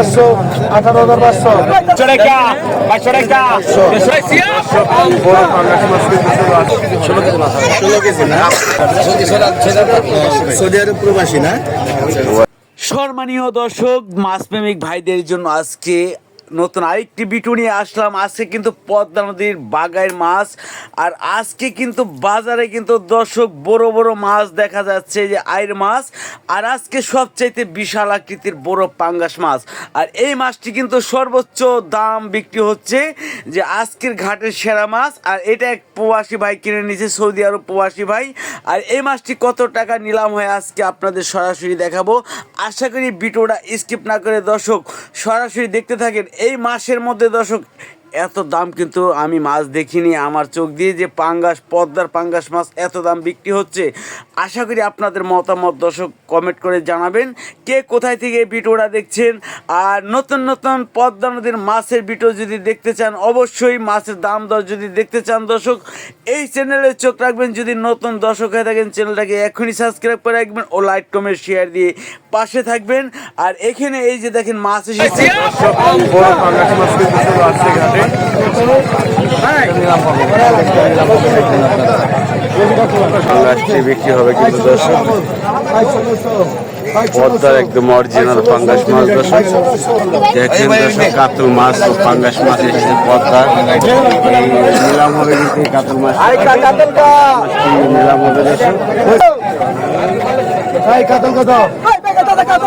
18,500, 18,500, Choreca, va Choreca. বড় পাঙ্গাস মাছ কিন্তু 16 কেজি না? সৌদি আরব প্রবাসী না? সম্মানীয় দর্শক, মাছপ্রেমিক ভাইদের জন্য আজকে নতুন আরেকটি ভিডিও নিয়ে আসলাম। আজকে কিন্তু পদ্মা নদীর বাগাইয়ের মাছ, আর আজকে কিন্তু বাজারে কিন্তু দর্শক বড় বড় মাছ দেখা যাচ্ছে, যে আইর মাছ, আর আজকে সবচাইতে বিশাল আকৃতির বড় পাঙ্গাস মাছ। আর এই মাছটি কিন্তু সর্বোচ্চ দাম বিক্রি হচ্ছে, যে আজকের ঘাটের সেরা মাছ। আর এটা এক প্রবাসী ভাই কিনে নিয়েছে, সৌদি আরব প্রবাসী ভাই। আর এই মাছটি কত টাকা নিলাম হয় আজকে আপনাদের সরাসরি দেখাবো। আশা করি ভিডিওটা স্কিপ না করে দর্শক সরাসরি দেখতে থাকেন। এই মাসের মধ্যে দর্শক এত দাম কিন্তু আমি মাছ দেখিনি আমার চোখ দিয়ে, যে পাঙ্গাস, পদ্মার পাঙ্গাস মাছ এত দাম বিক্রি হচ্ছে। আশা করি আপনাদের মতামত দর্শক কমেন্ট করে জানাবেন, কে কোথায় থেকে এই ভিডিওটা দেখছেন। আর নতুন নতুন পদ্মা নদীর মাছের ভিডিও যদি দেখতে চান, অবশ্যই মাছের দাম দর যদি দেখতে চান দর্শক, এই চ্যানেলে চোখ রাখবেন। যদি নতুন দর্শক হয়ে থাকেন, চ্যানেলটাকে এখনই সাবস্ক্রাইব করে রাখবেন ও লাইক কমেন্ট শেয়ার দিয়ে পাশে থাকবেন। আর এখানে এই যে দেখেন মাছ এসেছে, বড় পাঙ্গাস মাছ কিন্তু আসছে ঘাটে। পাঙ্গাসটি বিক্রি হবে কিন্তু দর্শক, পদ্মার একদম অরিজিনাল পাঙ্গাস মাছ দর্শক। দেখেন দর্শক, কাতল মাছ ও পাঙ্গাস মাছ এসেছে পদ্মার। এই নিলাম হবে কিন্তু এই কাতল মাছ নিলাম হবে দর্শক। কাতল কত? 200 টাকা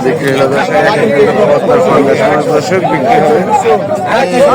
বিক্রি হলো দর্শক, বিক্রি হবে 18,500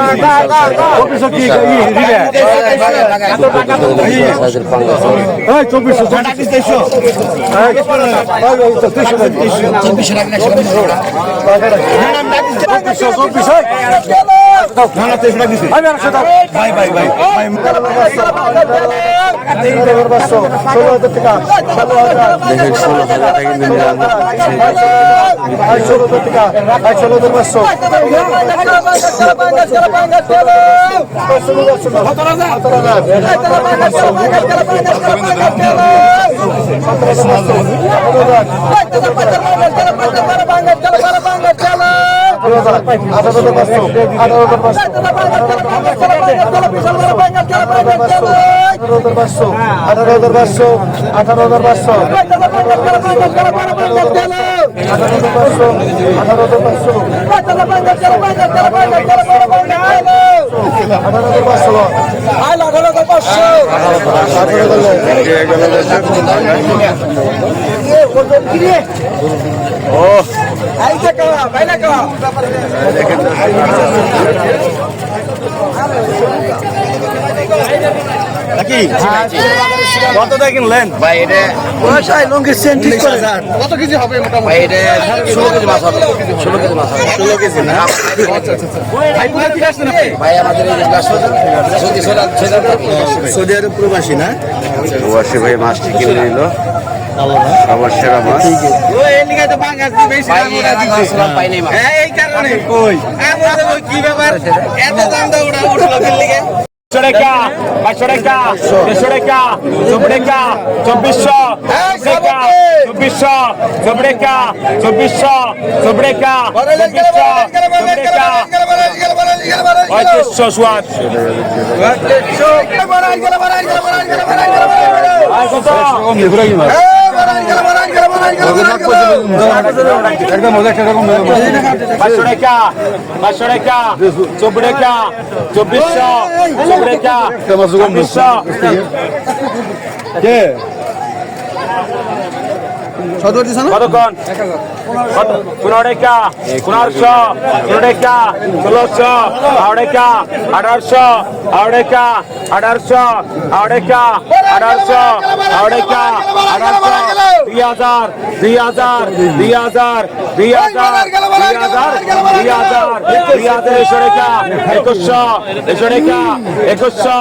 কত টাকা কিনলেন ভাই? এটা কত কেজি হবে মোটামুটি? এটা 16 কেজি মাছ হবে। 16 কেজি মাছ হবে। 16 কেজি না? ভাই কোথা থেকে আসছেন আপনি? ভাই আমাদের এই সৌদি আরব প্রবাসী না? প্রবাসী ভাই মাছটি কিনে নিল, সবার সেরা মাছ। কি ব্যাপার এত দাম দাও উঠলো দিল্লিকে? 500 টাকা, 300 টাকা, 24 টাকা, 2400 টাকা, 2400, 24 টাকা, 2400, 24 টাকা, 2400 টাকা, 3500 সোয়াদ। একদম 500 টাকা, 500 টাকা, 24 টাকা, 2400, 24 টাকা, 2400। কতক্ষণ? 15 টাকা, 1500, 16 টাকা, 1600, 18 টাকা, 1800, 18 টাকা, 1800, 18 টাকা, 1800, 18 টাকা, 1800, 2000, 2000, 2000, 2000, 2000, 2000, 2100 টাকা, 2100, 2100 টাকা, 2100,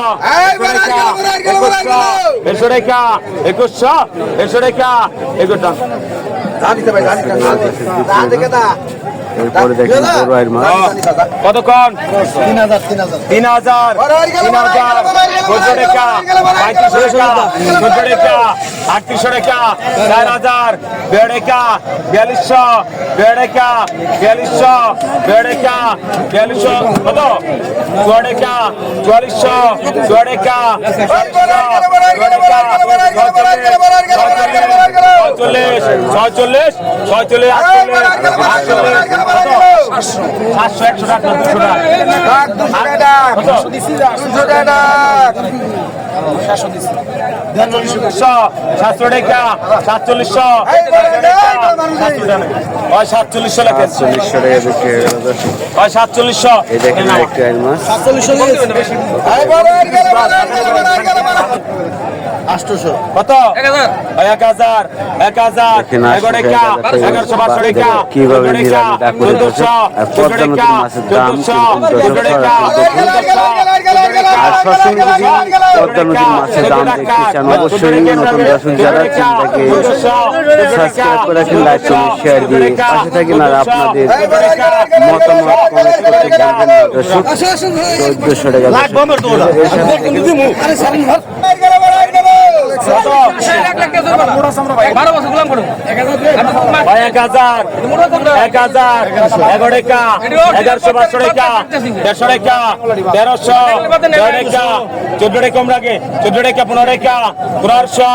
2100 টাকা, 2100, 2100 টাকা, 2100 এরপরে দেখেন বড় ভাইয়ের মাছ। কতক্ষণ? 3000, 3000, 14 টাকা, 3500 টাকা, 14 টাকা, 3800 টাকা, 4000, 2 টাকা, 4200, 2 টাকা, 4200, 2 টাকা, 4200, কত? 2 টাকা, 4400, 2 টাকা, 46, 46, 700, 100 টাকা, 200 টাকা, 700 টাকা, 4700, 4700 লেখেন, 40 টাকা বিক্রি হয়ে গেল দর্শক। 4700। এই দেখেন আরেকটি ভাইয়ের মাছ। কত? 1000, 1000, 1100 টাকা, 1100, 500 টাকা, কিভাবে 14 টাকা, নিলামে ডাক করে 1400, আর 14 টাকা, মাছের দাম 1400, 14 টাকা, 1400, আর সবসময় যদি পদ্মা নদীর মাছের দাম দেখতে চান অবশ্যই নতুন দর্শক যারা চ্যানেলটাকে সাবস্ক্রাইব করে রাখেন, লাইক কমেন্ট শেয়ার দিয়ে পাশে থাকেন। আর আপনাদের মতামত কমেন্ট করতে ভুলবেন না দর্শক। 1400 টাকা এর সাথে ভাই 1000, 1000, 11 টাকা, 1100, 500 টাকা, 150 টাকা, 1300, 10 টাকা, 14 টাকা কম রাখে, 14 টাকা, 15 টাকা, 1500,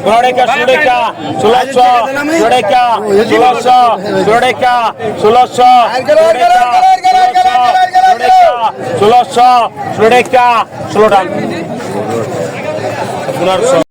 15 টাকা, 16 টাকা, 1600, 16 টাকা, 1600, 16 টাকা, 1600, 16 টাকা, 1600, 16 টাকা, 16 টাকা, 1500।